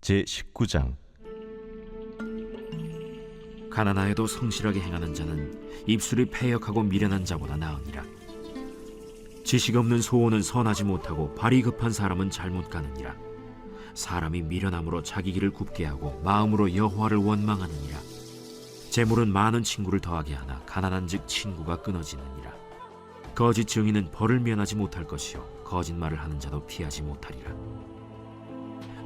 제19장. 가난하여도 성실하게 행하는 자는 입술이 패역하고 미련한 자보다 나으니라. 지식 없는 소원은 선하지 못하고 발이 급한 사람은 잘못 가느니라. 사람이 미련함으로 자기 길을 굽게 하고 마음으로 여호와를 원망하느니라. 재물은 많은 친구를 더하게 하나 가난한즉 친구가 끊어지느니라. 거짓 증인은 벌을 면하지 못할 것이요 거짓말을 하는 자도 피하지 못하리라.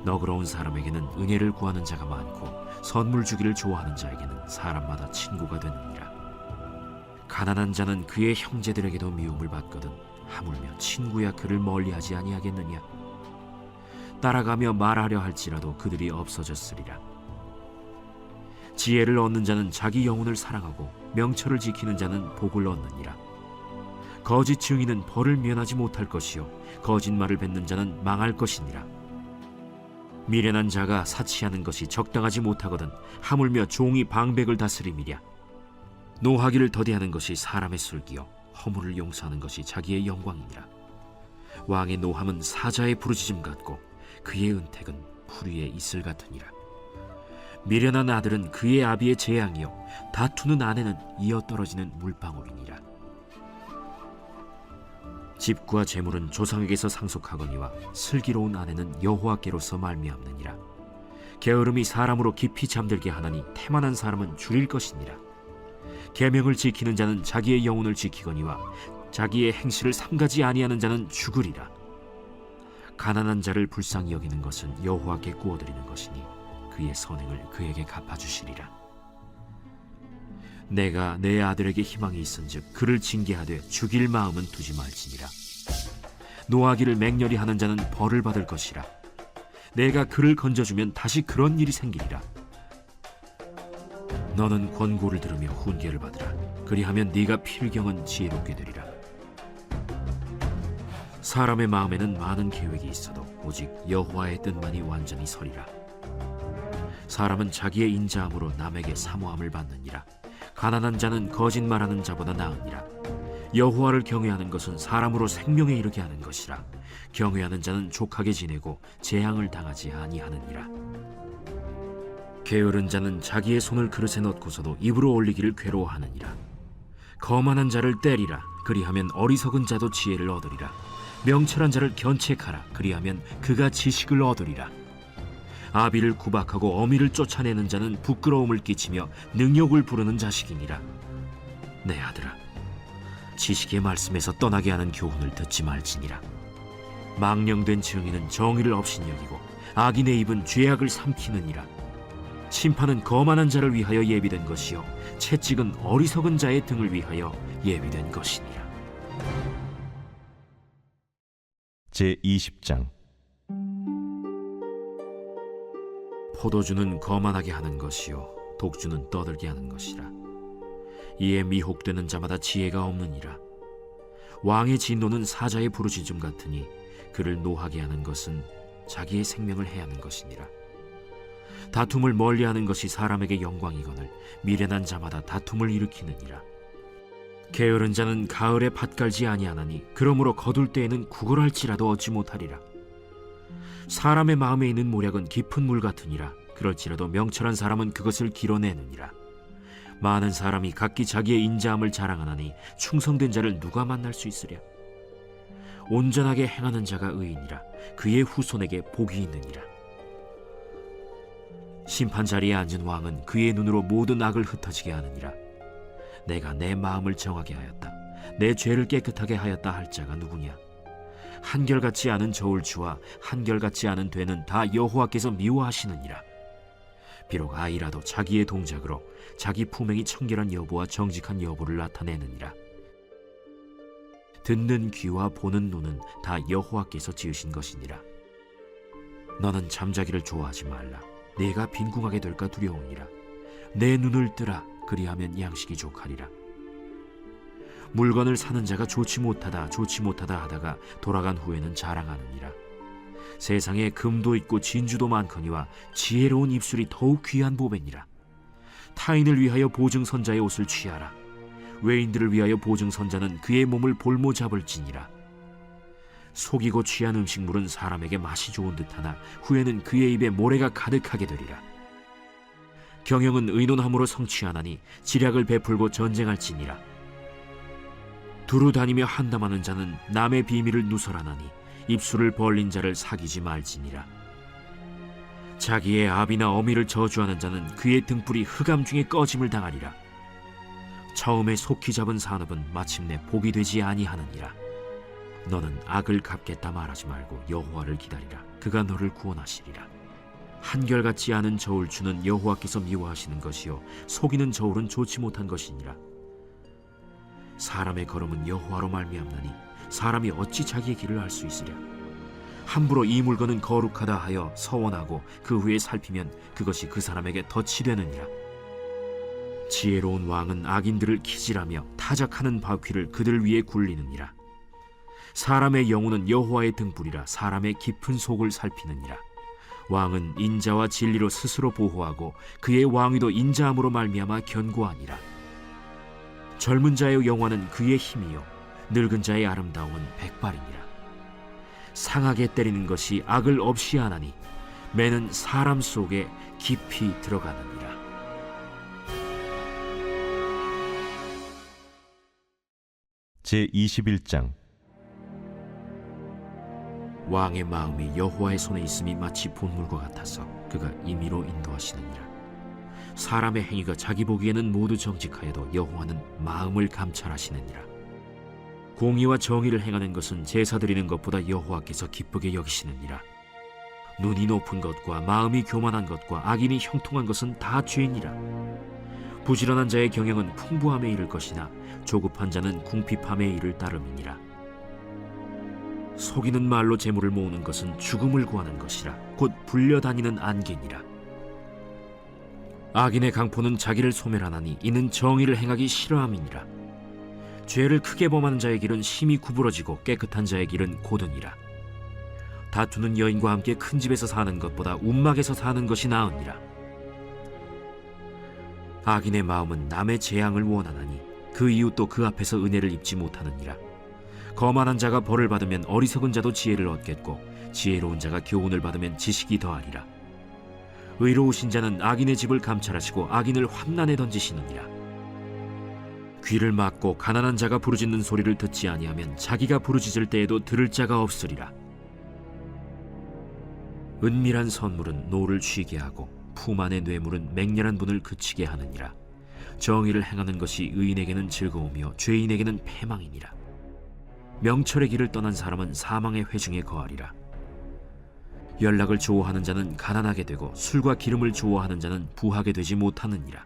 너그러운 사람에게는 은혜를 구하는 자가 많고 선물 주기를 좋아하는 자에게는 사람마다 친구가 되느니라. 가난한 자는 그의 형제들에게도 미움을 받거든 하물며 친구야 그를 멀리하지 아니하겠느냐. 따라가며 말하려 할지라도 그들이 없어졌으리라. 지혜를 얻는 자는 자기 영혼을 사랑하고 명철을 지키는 자는 복을 얻느니라. 거짓 증인은 벌을 면하지 못할 것이요 거짓말을 뱉는 자는 망할 것이니라. 미련한 자가 사치하는 것이 적당하지 못하거든 하물며 종이 방백을 다스림이랴. 노하기를 더디하는 것이 사람의 슬기요 허물을 용서하는 것이 자기의 영광이니라. 왕의 노함은 사자의 부르짖음 같고 그의 은택은 풀 위에 이슬 같으니라. 미련한 아들은 그의 아비의 재앙이요 다투는 아내는 이어 떨어지는 물방울이니라. 집과 재물은 조상에게서 상속하거니와 슬기로운 아내는 여호와께로서 말미암느니라. 게으름이 사람으로 깊이 잠들게 하나니 태만한 사람은 줄일 것이니라. 계명을 지키는 자는 자기의 영혼을 지키거니와 자기의 행실을 삼가지 아니하는 자는 죽으리라. 가난한 자를 불쌍히 여기는 것은 여호와께 구워드리는 것이니 그의 선행을 그에게 갚아주시리라. 내가 내 아들에게 희망이 있은즉 그를 징계하되 죽일 마음은 두지 말지니라. 노하기를 맹렬히 하는 자는 벌을 받을 것이라. 내가 그를 건져주면 다시 그런 일이 생기리라. 너는 권고를 들으며 훈계를 받으라. 그리하면 네가 필경은 지혜롭게 되리라. 사람의 마음에는 많은 계획이 있어도 오직 여호와의 뜻만이 완전히 서리라. 사람은 자기의 인자함으로 남에게 사모함을 받느니라. 가난한 자는 거짓말하는 자보다 나으니라. 여호와를 경외하는 것은 사람으로 생명에 이르게 하는 것이라. 경외하는 자는 족하게 지내고 재앙을 당하지 아니하느니라. 게으른 자는 자기의 손을 그릇에 넣고서도 입으로 올리기를 괴로워하느니라. 거만한 자를 때리라. 그리하면 어리석은 자도 지혜를 얻으리라. 명철한 자를 견책하라. 그리하면 그가 지식을 얻으리라. 아비를 구박하고 어미를 쫓아내는 자는 부끄러움을 끼치며 능욕을 부르는 자식이니라. 내 아들아, 지식의 말씀에서 떠나게 하는 교훈을 듣지 말지니라. 망령된 증인은 정의를 업신여기고 악인의 입은 죄악을 삼키느니라. 심판은 거만한 자를 위하여 예비된 것이요 채찍은 어리석은 자의 등을 위하여 예비된 것이니라. 제20장. 포도주는 거만하게 하는 것이요 독주는 떠들게 하는 것이라. 이에 미혹되는 자마다 지혜가 없느니라. 왕의 진노는 사자의 부르짖음 같으니 그를 노하게 하는 것은 자기의 생명을 해하는 것이니라. 다툼을 멀리하는 것이 사람에게 영광이거늘 미련한 자마다 다툼을 일으키느니라. 게으른 자는 가을에 밭 갈지 아니하나니 그러므로 거둘 때에는 구걸할지라도 얻지 못하리라. 사람의 마음에 있는 모략은 깊은 물 같으니라. 그럴지라도 명철한 사람은 그것을 길어내느니라. 많은 사람이 각기 자기의 인자함을 자랑하나니 충성된 자를 누가 만날 수 있으랴. 온전하게 행하는 자가 의인이라. 그의 후손에게 복이 있느니라. 심판 자리에 앉은 왕은 그의 눈으로 모든 악을 흩어지게 하느니라. 내가 내 마음을 정하게 하였다. 내 죄를 깨끗하게 하였다 할 자가 누구냐. 한결같지 않은 저울추와 한결같지 않은 되는 다 여호와께서 미워하시느니라. 비록 아이라도 자기의 동작으로 자기 품행이 청결한 여부와 정직한 여부를 나타내느니라. 듣는 귀와 보는 눈은 다 여호와께서 지으신 것이니라. 너는 잠자기를 좋아하지 말라. 네가 빈궁하게 될까 두려우니라. 내 눈을 뜨라. 그리하면 양식이 족하리라. 물건을 사는 자가 좋지 못하다 하다가 돌아간 후에는 자랑하느니라. 세상에 금도 있고 진주도 많거니와 지혜로운 입술이 더욱 귀한 보배니라. 타인을 위하여 보증선자의 옷을 취하라. 외인들을 위하여 보증선자는 그의 몸을 볼모 잡을지니라. 속이고 취한 음식물은 사람에게 맛이 좋은 듯하나 후에는 그의 입에 모래가 가득하게 되리라. 경영은 의논함으로 성취하나니 지략을 베풀고 전쟁할지니라. 두루 다니며 한담하는 자는 남의 비밀을 누설하나니 입술을 벌린 자를 사귀지 말지니라. 자기의 아비나 어미를 저주하는 자는 그의 등불이 흑암 중에 꺼짐을 당하리라. 처음에 속히 잡은 산업은 마침내 복이 되지 아니하느니라. 너는 악을 갚겠다 말하지 말고 여호와를 기다리라. 그가 너를 구원하시리라. 한결같지 않은 저울추는 여호와께서 미워하시는 것이요 속이는 저울은 좋지 못한 것이니라. 사람의 걸음은 여호와로 말미암나니 사람이 어찌 자기의 길을 알 수 있으랴. 함부로 이 물건은 거룩하다 하여 서원하고 그 후에 살피면 그것이 그 사람에게 덫이 되느니라. 지혜로운 왕은 악인들을 기질하며 타작하는 바퀴를 그들 위에 굴리느니라. 사람의 영혼은 여호와의 등불이라 사람의 깊은 속을 살피느니라. 왕은 인자와 진리로 스스로 보호하고 그의 왕위도 인자함으로 말미암아 견고하니라. 젊은 자의 영화는 그의 힘이요 늙은 자의 아름다움은 백발이니라. 상하게 때리는 것이 악을 없이 하나니 매는 사람 속에 깊이 들어가느니라. 제21장. 왕의 마음이 여호와의 손에 있음이 마치 본물과 같아서 그가 임의로 인도하시느니라. 사람의 행위가 자기 보기에는 모두 정직하여도 여호와는 마음을 감찰하시느니라. 공의와 정의를 행하는 것은 제사 드리는 것보다 여호와께서 기쁘게 여기시느니라. 눈이 높은 것과 마음이 교만한 것과 악인이 형통한 것은 다 죄니라. 부지런한 자의 경영은 풍부함에 이를 것이나 조급한 자는 궁핍함에 이를 따름이니라. 속이는 말로 재물을 모으는 것은 죽음을 구하는 것이라 곧 불려다니는 안개니라. 악인의 강포는 자기를 소멸하나니 이는 정의를 행하기 싫어함이니라. 죄를 크게 범하는 자의 길은 심히 구부러지고 깨끗한 자의 길은 고드니라. 다투는 여인과 함께 큰 집에서 사는 것보다 움막에서 사는 것이 나으니라. 악인의 마음은 남의 재앙을 원하나니 그 이웃도 그 앞에서 은혜를 입지 못하느니라. 거만한 자가 벌을 받으면 어리석은 자도 지혜를 얻겠고 지혜로운 자가 교훈을 받으면 지식이 더하리라. 의로우신 자는 악인의 집을 감찰하시고 악인을 환난에 던지시느니라. 귀를 막고 가난한 자가 부르짖는 소리를 듣지 아니하면 자기가 부르짖을 때에도 들을 자가 없으리라. 은밀한 선물은 노를 쉬게 하고 품 안의 뇌물은 맹렬한 분을 그치게 하느니라. 정의를 행하는 것이 의인에게는 즐거우며 죄인에게는 패망이니라. 명철의 길을 떠난 사람은 사망의 회중에 거하리라. 연락을 좋아하는 자는 가난하게 되고 술과 기름을 좋아하는 자는 부하게 되지 못하느니라.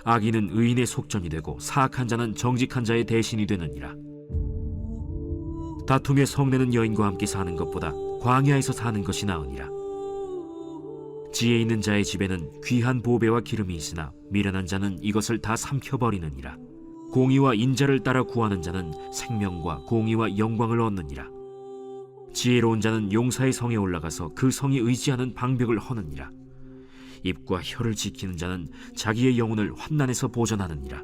악인은 의인의 속전이 되고 사악한 자는 정직한 자의 대신이 되느니라. 다툼에 성내는 여인과 함께 사는 것보다 광야에서 사는 것이 나으니라. 지혜 있는 자의 집에는 귀한 보배와 기름이 있으나 미련한 자는 이것을 다 삼켜버리느니라. 공의와 인자를 따라 구하는 자는 생명과 공의와 영광을 얻느니라. 지혜로운 자는 용사의 성에 올라가서 그 성이 의지하는 방벽을 허느니라. 입과 혀를 지키는 자는 자기의 영혼을 환난에서 보전하느니라.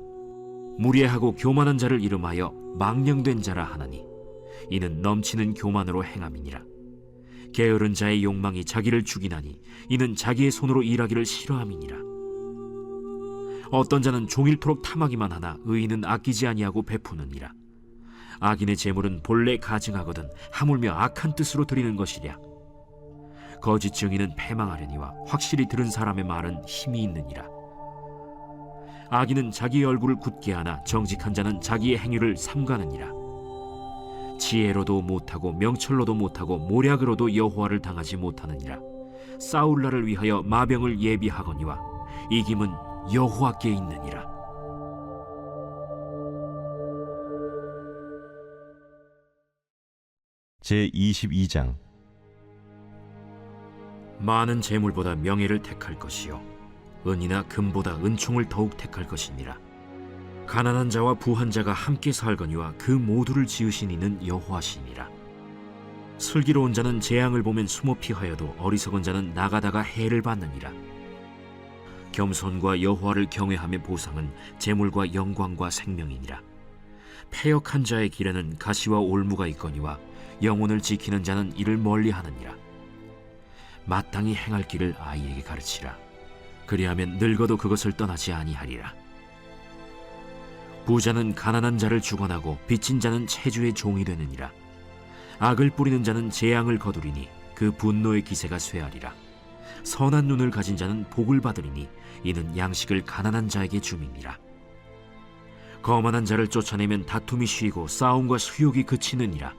무례하고 교만한 자를 이름하여 망령된 자라 하나니 이는 넘치는 교만으로 행함이니라. 게으른 자의 욕망이 자기를 죽이나니 이는 자기의 손으로 일하기를 싫어함이니라. 어떤 자는 종일토록 탐하기만 하나 의인은 아끼지 아니하고 베푸느니라. 악인의 재물은 본래 가증하거든 하물며 악한 뜻으로 드리는 것이랴. 거짓 증인은 패망하려니와 확실히 들은 사람의 말은 힘이 있느니라. 악인은 자기 얼굴을 굳게 하나 정직한 자는 자기의 행위를 삼가느니라. 지혜로도 못하고 명철로도 못하고 모략으로도 여호와를 당하지 못하느니라. 싸울 날을 위하여 마병을 예비하거니와 이김은 여호와께 있느니라. 제22장. 많은 재물보다 명예를 택할 것이요 은이나 금보다 은총을 더욱 택할 것이니라. 가난한 자와 부한 자가 함께 살거니와 그 모두를 지으신 이는 여호와시니라. 슬기로운 자는 재앙을 보면 숨어 피하여도 어리석은 자는 나가다가 해를 받느니라. 겸손과 여호와를 경외함의 보상은 재물과 영광과 생명이니라. 패역한 자의 길에는 가시와 올무가 있거니와 영혼을 지키는 자는 이를 멀리하느니라. 마땅히 행할 길을 아이에게 가르치라. 그리하면 늙어도 그것을 떠나지 아니하리라. 부자는 가난한 자를 주관하고 빚진 자는 체주의 종이 되느니라. 악을 뿌리는 자는 재앙을 거두리니 그 분노의 기세가 쇠하리라. 선한 눈을 가진 자는 복을 받으리니 이는 양식을 가난한 자에게 줌이니라. 거만한 자를 쫓아내면 다툼이 쉬고 싸움과 수욕이 그치느니라.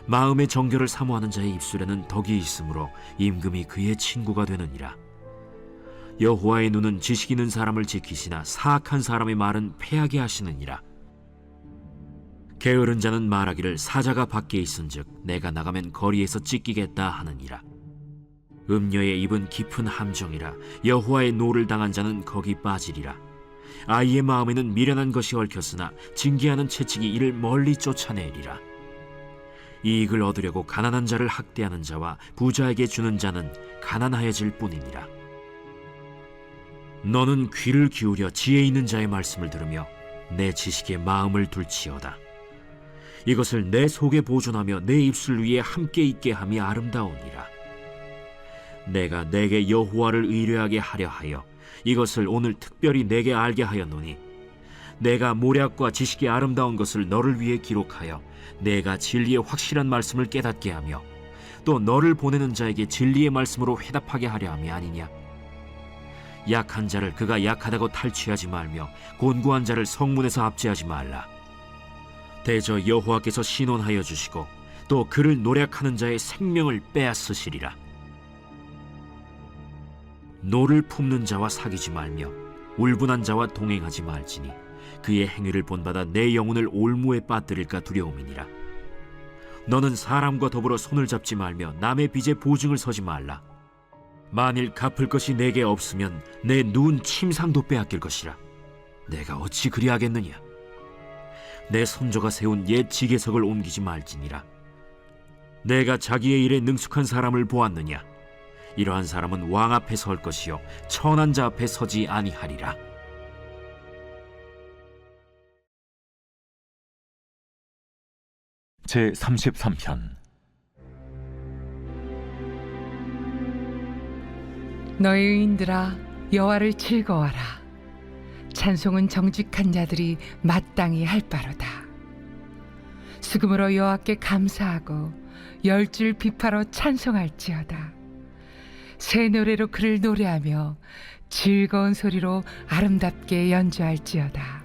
마음의 정결을 사모하는 자의 입술에는 덕이 있으므로 임금이 그의 친구가 되느니라. 여호와의 눈은 지식 있는 사람을 지키시나 사악한 사람의 말은 패하게 하시느니라. 게으른 자는 말하기를 사자가 밖에 있은즉 내가 나가면 거리에서 찢기겠다 하느니라. 음녀의 입은 깊은 함정이라. 여호와의 노를 당한 자는 거기 빠지리라. 아이의 마음에는 미련한 것이 얽혔으나 징계하는 채찍이 이를 멀리 쫓아내리라. 이익을 얻으려고 가난한 자를 학대하는 자와 부자에게 주는 자는 가난하여질 뿐이니라. 너는 귀를 기울여 지혜 있는 자의 말씀을 들으며 내 지식에 마음을 둘지어다. 이것을 내 속에 보존하며 내 입술 위에 함께 있게 함이 아름다우니라. 내가 내게 여호와를 의뢰하게 하려 하여 이것을 오늘 특별히 내게 알게 하였노니 내가 모략과 지식의 아름다운 것을 너를 위해 기록하여 내가 진리의 확실한 말씀을 깨닫게 하며 또 너를 보내는 자에게 진리의 말씀으로 회답하게 하려 함이 아니냐. 약한 자를 그가 약하다고 탈취하지 말며 곤고한 자를 성문에서 압제하지 말라. 대저 여호와께서 신원하여 주시고 또 그를 노략하는 자의 생명을 빼앗으시리라. 노를 품는 자와 사귀지 말며 울분한 자와 동행하지 말지니 그의 행위를 본받아 내 영혼을 올무에 빠뜨릴까 두려움이니라. 너는 사람과 더불어 손을 잡지 말며 남의 빚에 보증을 서지 말라. 만일 갚을 것이 내게 없으면 내 누운 침상도 빼앗길 것이라. 내가 어찌 그리하겠느냐. 내 손조가 세운 옛 지게석을 옮기지 말지니라. 내가 자기의 일에 능숙한 사람을 보았느냐. 이러한 사람은 왕 앞에 설 것이요 천한 자 앞에 서지 아니하리라. 제33편. 너희 의인들아 여호와를 즐거워하라. 찬송은 정직한 자들이 마땅히 할 바로다. 수금으로 여호와께 감사하고 열줄 비파로 찬송할지어다. 새 노래로 그를 노래하며 즐거운 소리로 아름답게 연주할지어다.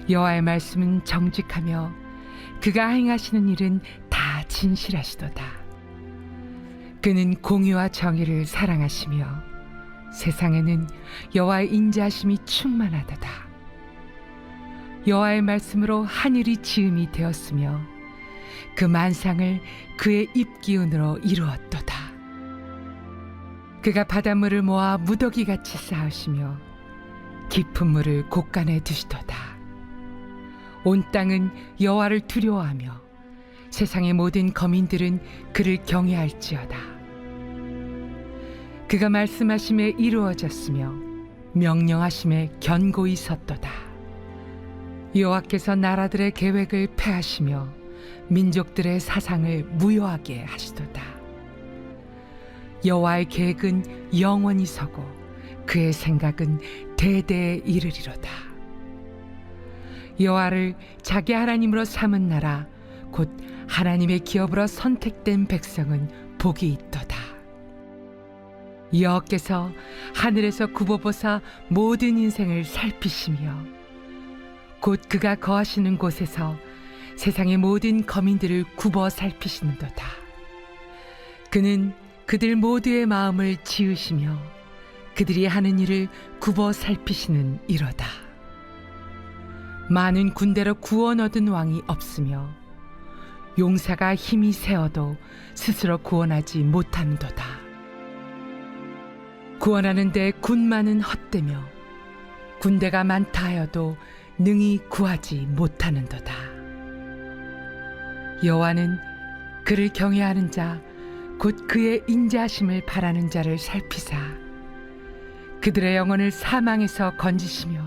여호와의 말씀은 정직하며 그가 행하시는 일은 다 진실하시도다. 그는 공의와 정의를 사랑하시며 세상에는 여호와의 인자하심이 충만하도다. 여호와의 말씀으로 하늘이 지음이 되었으며 그 만상을 그의 입기운으로 이루었도다. 그가 바닷물을 모아 무더기같이 쌓으시며 깊은 물을 곳간에 두시도다. 온 땅은 여호와를 두려워하며 세상의 모든 거민들은 그를 경외할지어다. 그가 말씀하심에 이루어졌으며 명령하심에 견고히 섰도다. 여호와께서 나라들의 계획을 폐하시며 민족들의 사상을 무효하게 하시도다. 여호와의 계획은 영원히 서고 그의 생각은 대대에 이르리로다. 여호와를 자기 하나님으로 삼은 나라 곧 하나님의 기업으로 선택된 백성은 복이 있도다. 여호와께서 하늘에서 굽어보사 모든 인생을 살피시며 곧 그가 거하시는 곳에서 세상의 모든 거민들을 굽어 살피시는도다. 그는 그들 모두의 마음을 지으시며 그들이 하는 일을 굽어 살피시는 이로다. 많은 군대로 구원 얻은 왕이 없으며 용사가 힘이 세어도 스스로 구원하지 못하는도다. 구원하는데 군마는 헛되며 군대가 많다 하여도 능히 구하지 못하는도다. 여호와는 그를 경외하는 자 곧 그의 인자하심을 바라는 자를 살피사 그들의 영혼을 사망에서 건지시며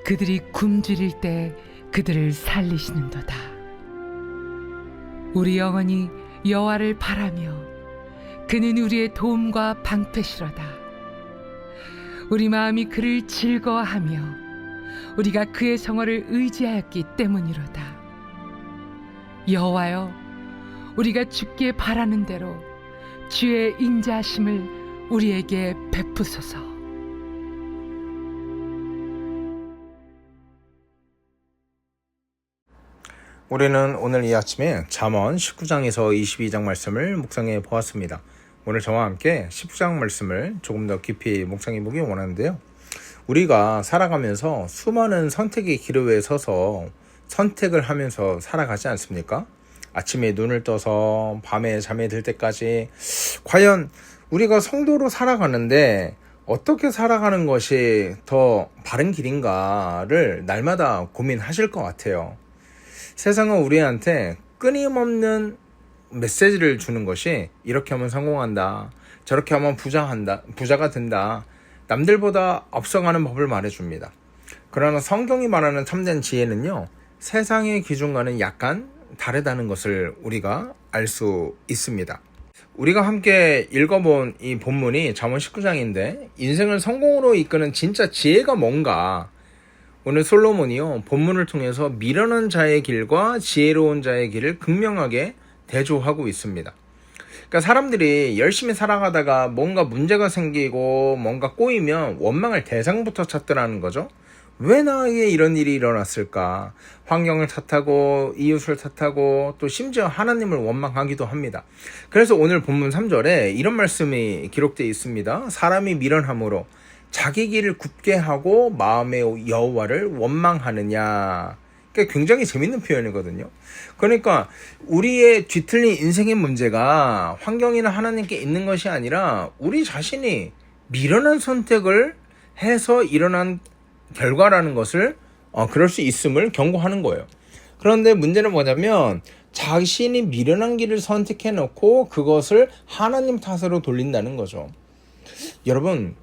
그들이 굶주릴 때 그들을 살리시는도다. 우리 영혼이 여호와를 바라며 그는 우리의 도움과 방패시로다. 우리 마음이 그를 즐거워하며 우리가 그의 성호를 의지하였기 때문이로다. 여호와여, 우리가 주께 바라는 대로 주의 인자하심을 우리에게 베푸소서. 우리는 오늘 이 아침에 잠언 19장에서 22장 말씀을 묵상해 보았습니다. 오늘 저와 함께 19장 말씀을 조금 더 깊이 묵상해 보기 원하는데요. 우리가 살아가면서 수많은 선택의 기로에 서서 선택을 하면서 살아가지 않습니까? 아침에 눈을 떠서 밤에 잠에 들 때까지 과연 우리가 성도로 살아가는데 어떻게 살아가는 것이 더 바른 길인가를 날마다 고민하실 것 같아요. 세상은 우리한테 끊임없는 메시지를 주는 것이 이렇게 하면 성공한다, 저렇게 하면 부자가 된다, 남들보다 앞서가는 법을 말해줍니다. 그러나 성경이 말하는 참된 지혜는요, 세상의 기준과는 약간 다르다는 것을 우리가 알 수 있습니다. 우리가 함께 읽어본 이 본문이 잠언 19장인데 인생을 성공으로 이끄는 진짜 지혜가 뭔가, 오늘 솔로몬이요 본문을 통해서 미련한 자의 길과 지혜로운 자의 길을 극명하게 대조하고 있습니다. 그러니까 사람들이 열심히 살아가다가 뭔가 문제가 생기고 뭔가 꼬이면 원망할 대상부터 찾더라는 거죠. 왜 나에게 이런 일이 일어났을까? 환경을 탓하고 이웃을 탓하고 또 심지어 하나님을 원망하기도 합니다. 그래서 오늘 본문 3절에 이런 말씀이 기록되어 있습니다. 사람이 미련함으로 자기 길을 굽게 하고 마음의 여호와를 원망하느냐. 그러니까 굉장히 재밌는 표현이거든요. 그러니까 우리의 뒤틀린 인생의 문제가 환경이나 하나님께 있는 것이 아니라 우리 자신이 미련한 선택을 해서 일어난 결과라는 것을 그럴 수 있음을 경고하는 거예요. 그런데 문제는 뭐냐면 자신이 미련한 길을 선택해 놓고 그것을 하나님 탓으로 돌린다는 거죠. 여러분,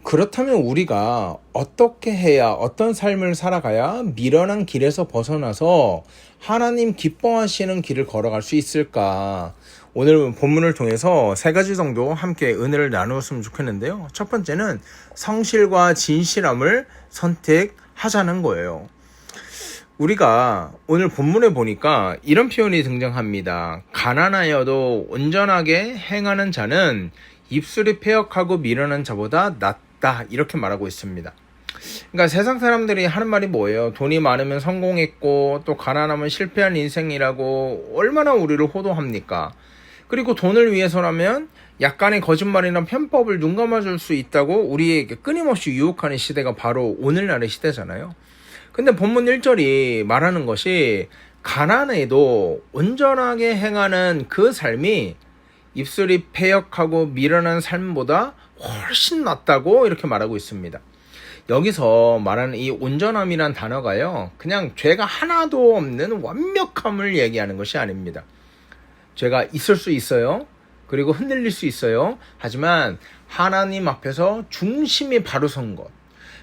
그렇다면 우리가 어떻게 해야, 어떤 삶을 살아가야 미련한 길에서 벗어나서 하나님 기뻐하시는 길을 걸어갈 수 있을까? 오늘 본문을 통해서 3가지 정도 함께 은혜를 나누었으면 좋겠는데요. 첫 번째는 성실과 진실함을 선택하자는 거예요. 우리가 오늘 본문에 보니까 이런 표현이 등장합니다. 가난하여도 온전하게 행하는 자는 입술이 패역하고 미련한 자보다 낫다, 이렇게 말하고 있습니다. 그러니까 세상 사람들이 하는 말이 뭐예요? 돈이 많으면 성공했고 또 가난하면 실패한 인생이라고 얼마나 우리를 호도합니까? 그리고 돈을 위해서라면 약간의 거짓말이나 편법을 눈 감아줄 수 있다고 우리에게 끊임없이 유혹하는 시대가 바로 오늘날의 시대잖아요. 근데 본문 1절이 말하는 것이 가난해도 온전하게 행하는 그 삶이 입술이 패역하고 미련한 삶보다 훨씬 낫다고 이렇게 말하고 있습니다. 여기서 말하는 이 온전함이란 단어가요, 그냥 죄가 하나도 없는 완벽함을 얘기하는 것이 아닙니다. 죄가 있을 수 있어요. 그리고 흔들릴 수 있어요. 하지만 하나님 앞에서 중심이 바로 선 것,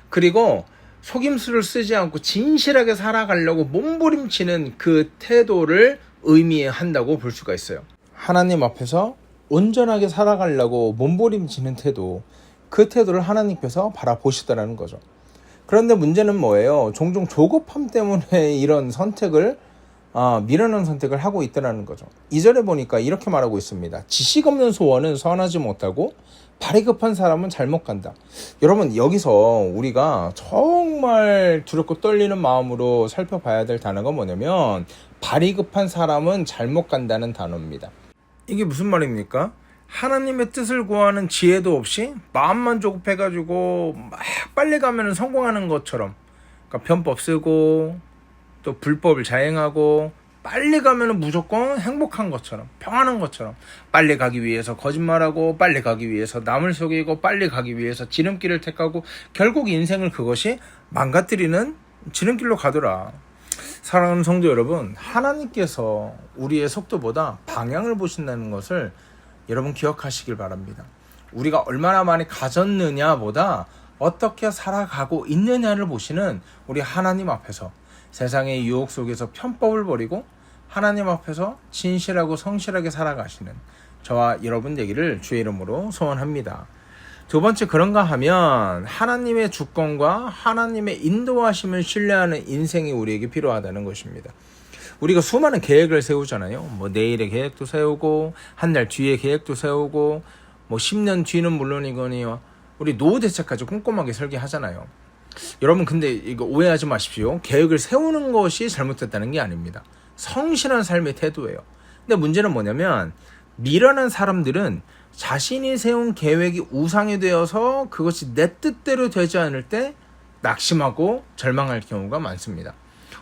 그리고 속임수를 쓰지 않고 진실하게 살아가려고 몸부림치는 그 태도를 의미한다고 볼 수가 있어요. 하나님 앞에서 온전하게 살아가려고 몸부림치는 태도, 그 태도를 하나님께서 바라보시더라는 거죠. 그런데 문제는 뭐예요? 종종 조급함 때문에 이런 선택을 미련한 선택을 하고 있다는 거죠. 2절에 보니까 이렇게 말하고 있습니다. 지식 없는 소원은 선하지 못하고 발이 급한 사람은 잘못 간다. 여러분, 여기서 우리가 정말 두렵고 떨리는 마음으로 살펴봐야 될 단어가 뭐냐면 발이 급한 사람은 잘못 간다는 단어입니다. 이게 무슨 말입니까? 하나님의 뜻을 구하는 지혜도 없이 마음만 조급해가지고 막 빨리 가면 성공하는 것처럼, 그러니까 편법 쓰고 또 불법을 자행하고 빨리 가면 무조건 행복한 것처럼, 평안한 것처럼, 빨리 가기 위해서 거짓말하고 빨리 가기 위해서 남을 속이고 빨리 가기 위해서 지름길을 택하고 결국 인생을 그것이 망가뜨리는 지름길로 가더라. 사랑하는 성도 여러분, 하나님께서 우리의 속도보다 방향을 보신다는 것을 여러분 기억하시길 바랍니다. 우리가 얼마나 많이 가졌느냐보다 어떻게 살아가고 있느냐를 보시는 우리 하나님 앞에서 세상의 유혹 속에서 편법을 버리고 하나님 앞에서 진실하고 성실하게 살아가시는 저와 여러분 되기를 주의 이름으로 소원합니다. 두 번째, 그런가 하면 하나님의 주권과 하나님의 인도하심을 신뢰하는 인생이 우리에게 필요하다는 것입니다. 우리가 수많은 계획을 세우잖아요. 뭐 내일의 계획도 세우고 한 달 뒤의 계획도 세우고 뭐 10년 뒤는 물론이거니와 우리 노후 대책까지 꼼꼼하게 설계하잖아요. 여러분 근데 이거 오해하지 마십시오. 계획을 세우는 것이 잘못됐다는 게 아닙니다. 성실한 삶의 태도예요. 근데 문제는 뭐냐면 미련한 사람들은 자신이 세운 계획이 우상이 되어서 그것이 내 뜻대로 되지 않을 때 낙심하고 절망할 경우가 많습니다.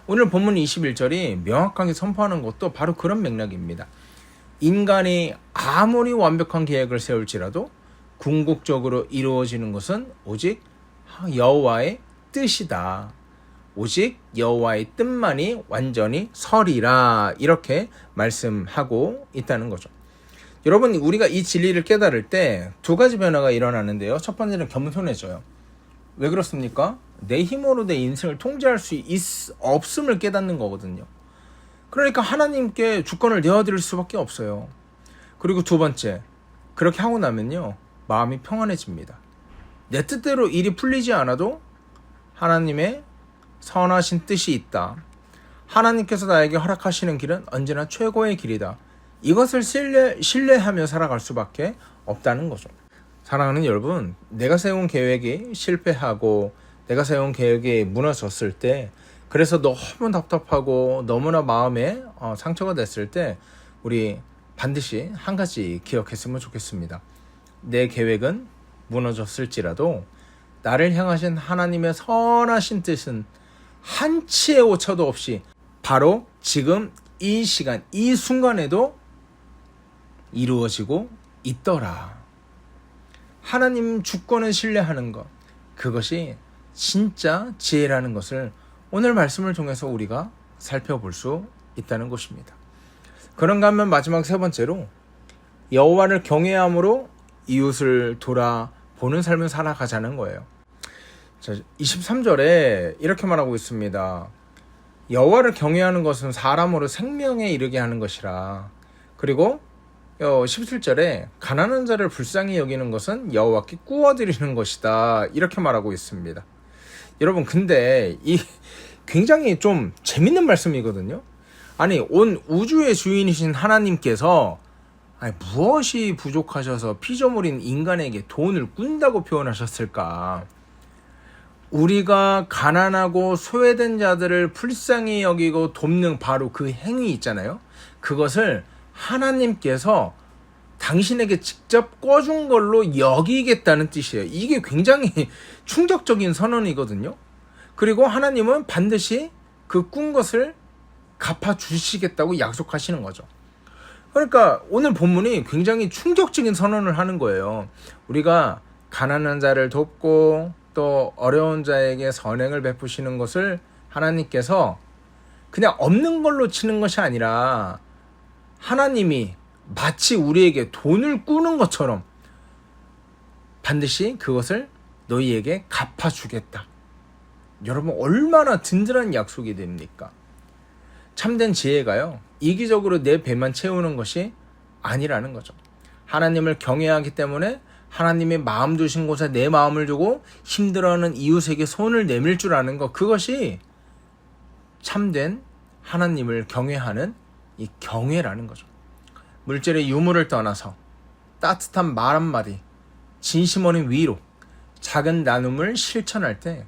오늘 본문 21절이 명확하게 선포하는 것도 바로 그런 맥락입니다. 인간이 아무리 완벽한 계획을 세울지라도 궁극적으로 이루어지는 것은 오직 여호와의 뜻이다. 오직 여호와의 뜻만이 완전히 서리라. 이렇게 말씀하고 있다는 거죠. 여러분, 우리가 이 진리를 깨달을 때 두 가지 변화가 일어나는데요. 첫 번째는 겸손해져요. 왜 그렇습니까? 내 힘으로 내 인생을 통제할 수 없음을 깨닫는 거거든요. 그러니까 하나님께 주권을 내어드릴 수밖에 없어요. 그리고 두 번째, 그렇게 하고 나면요, 마음이 평안해집니다. 내 뜻대로 일이 풀리지 않아도 하나님의 선하신 뜻이 있다. 하나님께서 나에게 허락하시는 길은 언제나 최고의 길이다. 이것을 신뢰하며 살아갈 수밖에 없다는 거죠. 사랑하는 여러분, 내가 세운 계획이 실패하고 내가 세운 계획이 무너졌을 때, 그래서 너무 답답하고 너무나 마음에 상처가 됐을 때 우리 반드시 한 가지 기억했으면 좋겠습니다. 내 계획은 무너졌을지라도 나를 향하신 하나님의 선하신 뜻은 한치의 오차도 없이 바로 지금 이 시간, 이 순간에도 이루어지고 있더라. 하나님 주권을 신뢰하는 것, 그것이 진짜 지혜라는 것을 오늘 말씀을 통해서 우리가 살펴볼 수 있다는 것입니다. 그런가 하면 마지막 세 번째로 여호와를 경외함으로 이웃을 돌아보는 삶을 살아가자는 거예요. 23절에 이렇게 말하고 있습니다. 여호와를 경외하는 것은 사람으로 생명에 이르게 하는 것이라. 그리고 17절에 가난한 자를 불쌍히 여기는 것은 여호와께 구워드리는 것이다. 이렇게 말하고 있습니다. 여러분 근데 이 굉장히 좀 재밌는 말씀이거든요. 아니 온 우주의 주인이신 하나님께서 무엇이 부족하셔서 피조물인 인간에게 돈을 꾼다고 표현하셨을까? 우리가 가난하고 소외된 자들을 불쌍히 여기고 돕는 바로 그 행위 있잖아요. 그것을 하나님께서 당신에게 직접 꿔준 걸로 여기겠다는 뜻이에요. 이게 굉장히 충격적인 선언이거든요. 그리고 하나님은 반드시 그 꾼 것을 갚아주시겠다고 약속하시는 거죠. 그러니까 오늘 본문이 굉장히 충격적인 선언을 하는 거예요. 우리가 가난한 자를 돕고 또 어려운 자에게 선행을 베푸시는 것을 하나님께서 그냥 없는 걸로 치는 것이 아니라 하나님이 마치 우리에게 돈을 꾸는 것처럼 반드시 그것을 너희에게 갚아주겠다. 여러분 얼마나 든든한 약속이 됩니까? 참된 지혜가요, 이기적으로 내 배만 채우는 것이 아니라는 거죠. 하나님을 경외하기 때문에 하나님의 마음 두신 곳에 내 마음을 두고 힘들어하는 이웃에게 손을 내밀 줄 아는 것, 그것이 참된 하나님을 경외하는 이 경외라는 거죠. 물질의 유무를 떠나서 따뜻한 말 한마디, 진심 어린 위로, 작은 나눔을 실천할 때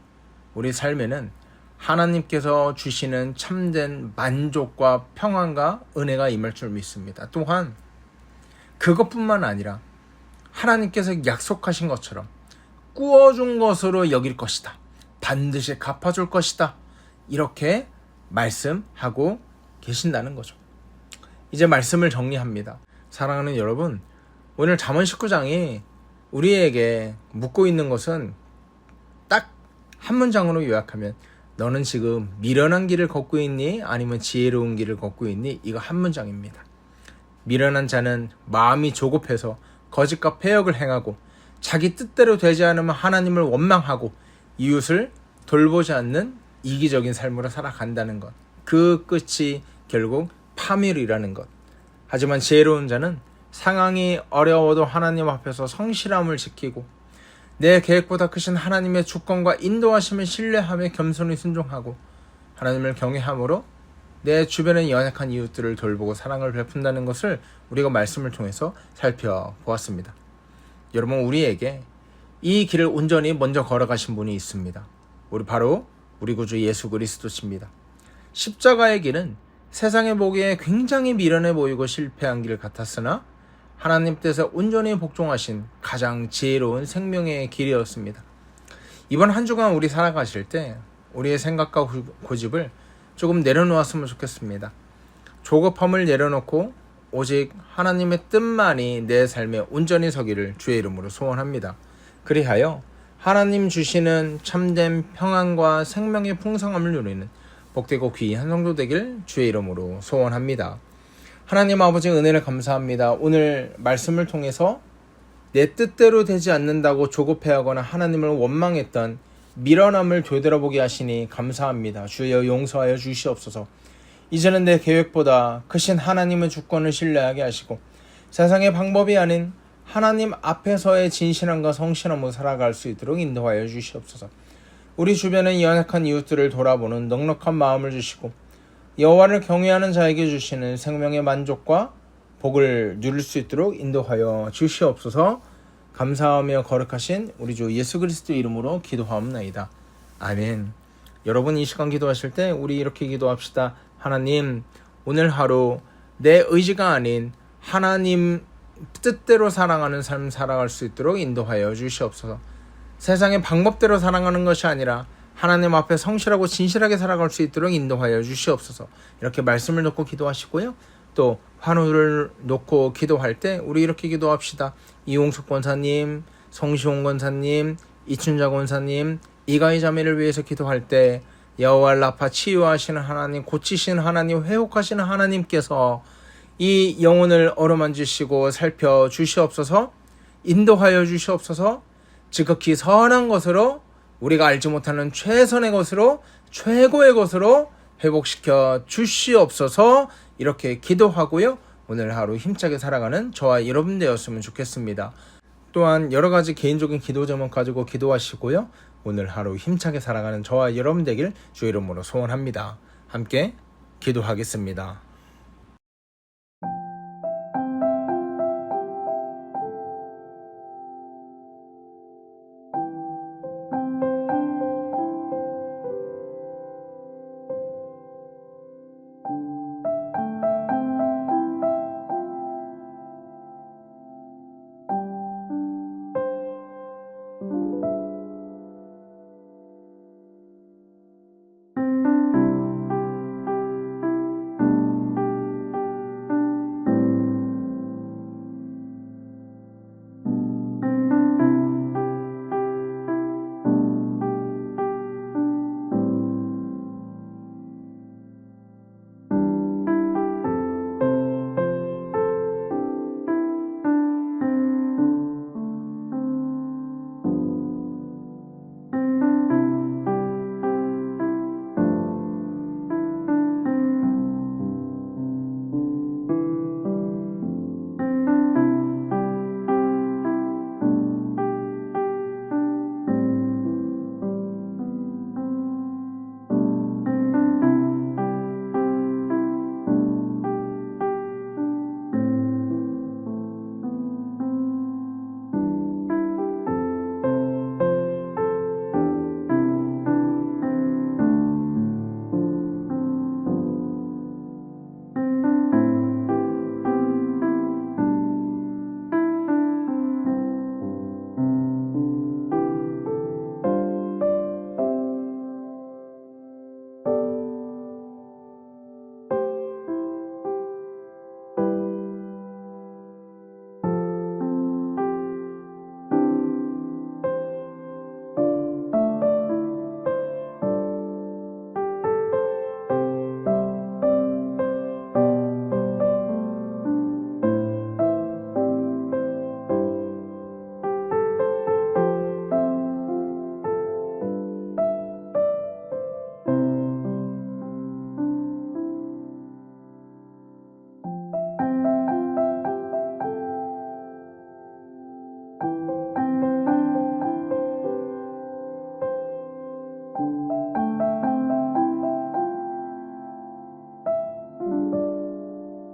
우리 삶에는 하나님께서 주시는 참된 만족과 평안과 은혜가 임할 줄 믿습니다. 또한 그것뿐만 아니라 하나님께서 약속하신 것처럼 꾸어준 것으로 여길 것이다. 반드시 갚아줄 것이다. 이렇게 말씀하고 계신다는 거죠. 이제 말씀을 정리합니다. 사랑하는 여러분, 오늘 잠언 19장이 우리에게 묻고 있는 것은 딱 한 문장으로 요약하면 너는 지금 미련한 길을 걷고 있니? 아니면 지혜로운 길을 걷고 있니? 이거 한 문장입니다. 미련한 자는 마음이 조급해서 거짓과 패역을 행하고 자기 뜻대로 되지 않으면 하나님을 원망하고 이웃을 돌보지 않는 이기적인 삶으로 살아간다는 것. 그 끝이 결국 파멸이라는 것. 하지만 지혜로운 자는 상황이 어려워도 하나님 앞에서 성실함을 지키고 내 계획보다 크신 하나님의 주권과 인도하심을 신뢰하며 겸손히 순종하고 하나님을 경외함으로 내 주변의 연약한 이웃들을 돌보고 사랑을 베푼다는 것을 우리가 말씀을 통해서 살펴보았습니다. 여러분, 우리에게 이 길을 온전히 먼저 걸어가신 분이 있습니다. 바로 우리 구주 예수 그리스도십니다. 십자가의 길은 세상에 보기에 굉장히 미련해 보이고 실패한 길 같았으나 하나님 뜻에 온전히 복종하신 가장 지혜로운 생명의 길이었습니다. 이번 한 주간 우리 살아가실 때 우리의 생각과 고집을 조금 내려놓았으면 좋겠습니다. 조급함을 내려놓고 오직 하나님의 뜻만이 내 삶에 온전히 서기를 주의 이름으로 소원합니다. 그리하여 하나님 주시는 참된 평안과 생명의 풍성함을 누리는 복되고 귀한 성도 되길 주의 이름으로 소원합니다. 하나님 아버지, 은혜를 감사합니다. 오늘 말씀을 통해서 내 뜻대로 되지 않는다고 조급해하거나 하나님을 원망했던 미련함을 되돌아보게 하시니 감사합니다. 주여 용서하여 주시옵소서. 이제는 내 계획보다 크신 하나님의 주권을 신뢰하게 하시고 세상의 방법이 아닌 하나님 앞에서의 진실함과 성실함으로 살아갈 수 있도록 인도하여 주시옵소서. 우리 주변의 연약한 이웃들을 돌아보는 넉넉한 마음을 주시고 여호와를 경외하는 자에게 주시는 생명의 만족과 복을 누릴 수 있도록 인도하여 주시옵소서. 감사하며 거룩하신 우리 주 예수 그리스도 이름으로 기도하옵나이다. 아멘. 여러분, 이 시간 기도하실 때 우리 이렇게 기도합시다. 하나님, 오늘 하루 내 의지가 아닌 하나님 뜻대로 살아가는 삶 살아갈 수 있도록 인도하여 주시옵소서. 세상의 방법대로 살아가는 것이 아니라 하나님 앞에 성실하고 진실하게 살아갈 수 있도록 인도하여 주시옵소서. 이렇게 말씀을 놓고 기도하시고요. 또 환우를 놓고 기도할 때 우리 이렇게 기도합시다. 이용숙 권사님, 송시홍 권사님, 이춘자 권사님, 이가희 자매를 위해서 기도할 때 여호와 라파 치유하시는 하나님, 고치시는 하나님, 회복하시는 하나님께서 이 영혼을 어루만지시고 살펴주시옵소서. 인도하여 주시옵소서. 지극히 선한 것으로, 우리가 알지 못하는 최선의 것으로, 최고의 것으로 회복시켜 주시옵소서. 이렇게 기도하고요. 오늘 하루 힘차게 살아가는 저와 여러분 되었으면 좋겠습니다. 또한 여러 가지 개인적인 기도 제목 가지고 기도하시고요. 오늘 하루 힘차게 살아가는 저와 여러분 되길 주의 이름으로 소원합니다. 함께 기도하겠습니다.